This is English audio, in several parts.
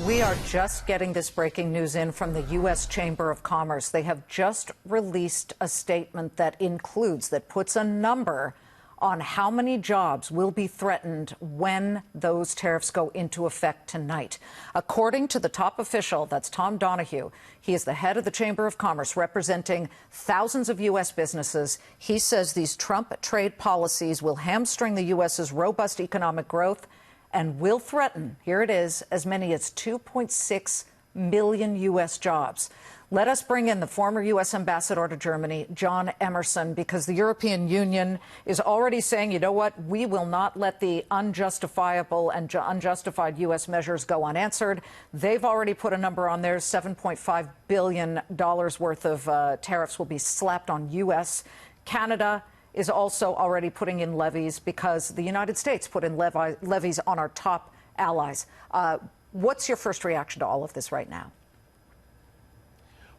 We are just getting this breaking news in from the U.S. Chamber of Commerce. They have just released a statement that puts a number on how many jobs will be threatened when those tariffs go into effect tonight. According to the top official, that's Tom Donahue, he is the head of the Chamber of Commerce representing thousands of U.S. businesses. He says these Trump trade policies will hamstring the U.S.'s robust economic growth and will threaten, here it is, as many as 2.6 million U.S. jobs. Let us bring in the former U.S. ambassador to Germany, John Emerson, because the European Union is already saying, you know what, we will not let the unjustifiable and unjustified U.S. measures go unanswered. They've already put a number on there, $7.5 billion worth of tariffs will be slapped on U.S. Canada is also already putting in levies because the United States put in levies on our top allies. What's your first reaction to all of this right now?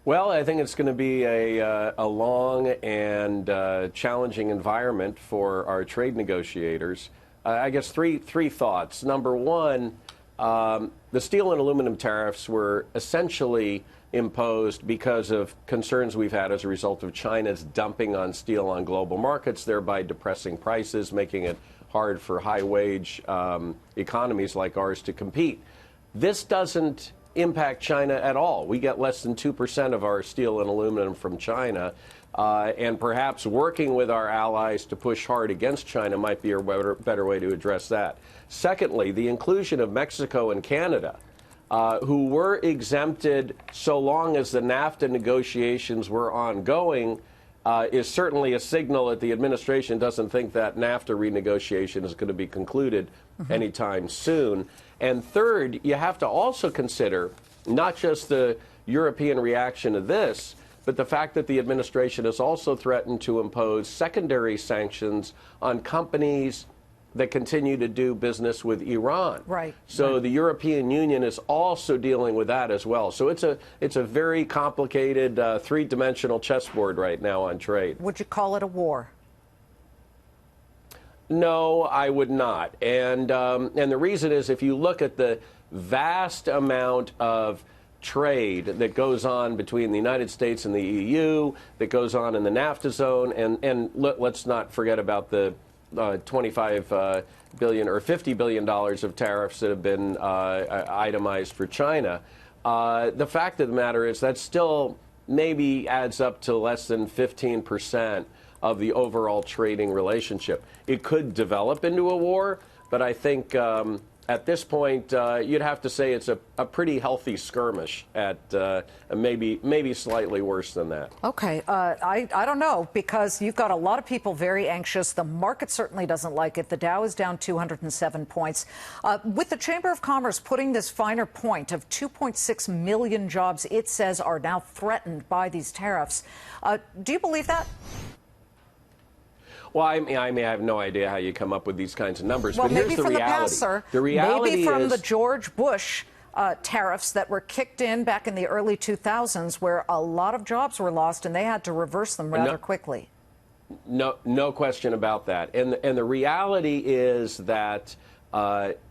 Well, I think it's going to be a long and challenging environment for our trade negotiators. I guess three thoughts. Number one, the steel and aluminum tariffs were essentially imposed because of concerns we've had as a result of China's dumping on steel on global markets, thereby depressing prices, making it hard for high-wage economies like ours to compete. This doesn't impact China at all. We get less than 2% of our steel and aluminum from China, and perhaps working with our allies to push hard against China might be a better way to address that. Secondly, the inclusion of Mexico and Canada, who were exempted so long as the NAFTA negotiations were ongoing, is certainly a signal that the administration doesn't think that NAFTA renegotiation is going to be concluded anytime soon. And third, you have to also consider not just the European reaction to this, but the fact that the administration has also threatened to impose secondary sanctions on companies that continue to do business with Iran. Right. So the European Union is also dealing with that as well. So it's a very complicated three-dimensional chessboard right now on trade. Would you call it a war? No, I would not. And the reason is, if you look at the vast amount of trade that goes on between the United States and the EU, that goes on in the NAFTA zone, and let's not forget about the $25 billion or $50 billion of tariffs that have been itemized for China. The fact of the matter is that still maybe adds up to less than 15% of the overall trading relationship. It could develop into a war, but I think at this point you'd have to say it's a pretty healthy skirmish at maybe slightly worse than that. Okay, I don't know, because you've got a lot of people very anxious. The market certainly doesn't like it. The Dow is down 207 points. With the Chamber of Commerce putting this finer point of 2.6 million jobs, it says, are now threatened by these tariffs. Do you believe that? Well, I mean, I have no idea how you come up with these kinds of numbers. Well, but here's the reality. Maybe from the past, sir. The reality maybe from is the George Bush tariffs that were kicked in back in the early 2000s, where a lot of jobs were lost and they had to reverse them rather quickly. No question about that. And the reality is that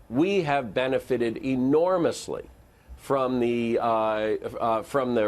we have benefited enormously from the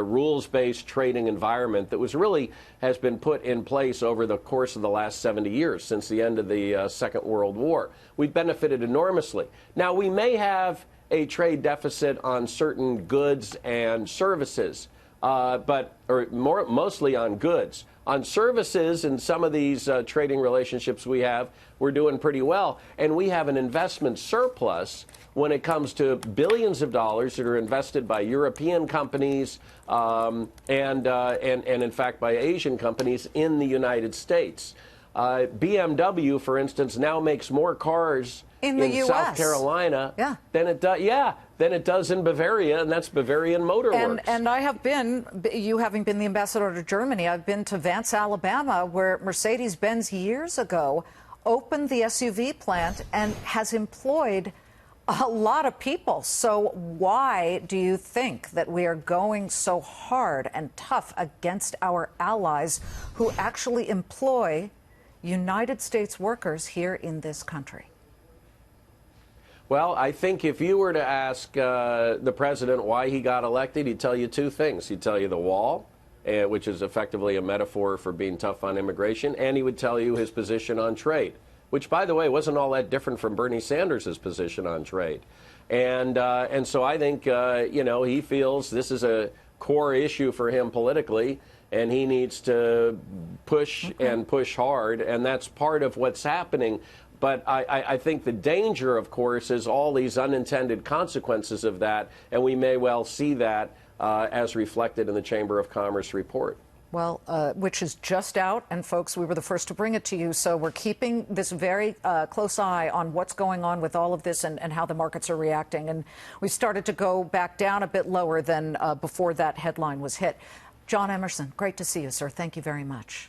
rules-based trading environment that has been put in place over the course of the last 70 years, since the end of the Second World War. We've benefited enormously. Now, we may have a trade deficit on certain goods and services, mostly on goods. On services and some of these trading relationships we have, we're doing pretty well. And we have an investment surplus when it comes to billions of dollars that are invested by European companies and in fact, by Asian companies in the United States. BMW, for instance, now makes more cars in South Carolina than it does in Bavaria, and that's Bavarian Motor Works. And I have been, you having been the ambassador to Germany, I've been to Vance, Alabama, where Mercedes-Benz years ago opened the SUV plant and has employed a lot of people. So why do you think that we are going so hard and tough against our allies who actually employ United States workers here in this country? Well, I think if you were to ask the president why he got elected, he'd tell you two things. He'd tell you the wall, which is effectively a metaphor for being tough on immigration, and he would tell you his position on trade, which, by the way, wasn't all that different from Bernie Sanders' position on trade. And so I think, he feels this is a core issue for him politically, and he needs to push and push hard, and that's part of what's happening. But I think the danger, of course, is all these unintended consequences of that, and we may well see that as reflected in the Chamber of Commerce report. Well, which is just out, and folks, we were the first to bring it to you, so we're keeping this very close eye on what's going on with all of this and how the markets are reacting. And we've started to go back down a bit lower than before that headline was hit. John Emerson, great to see you, sir. Thank you very much.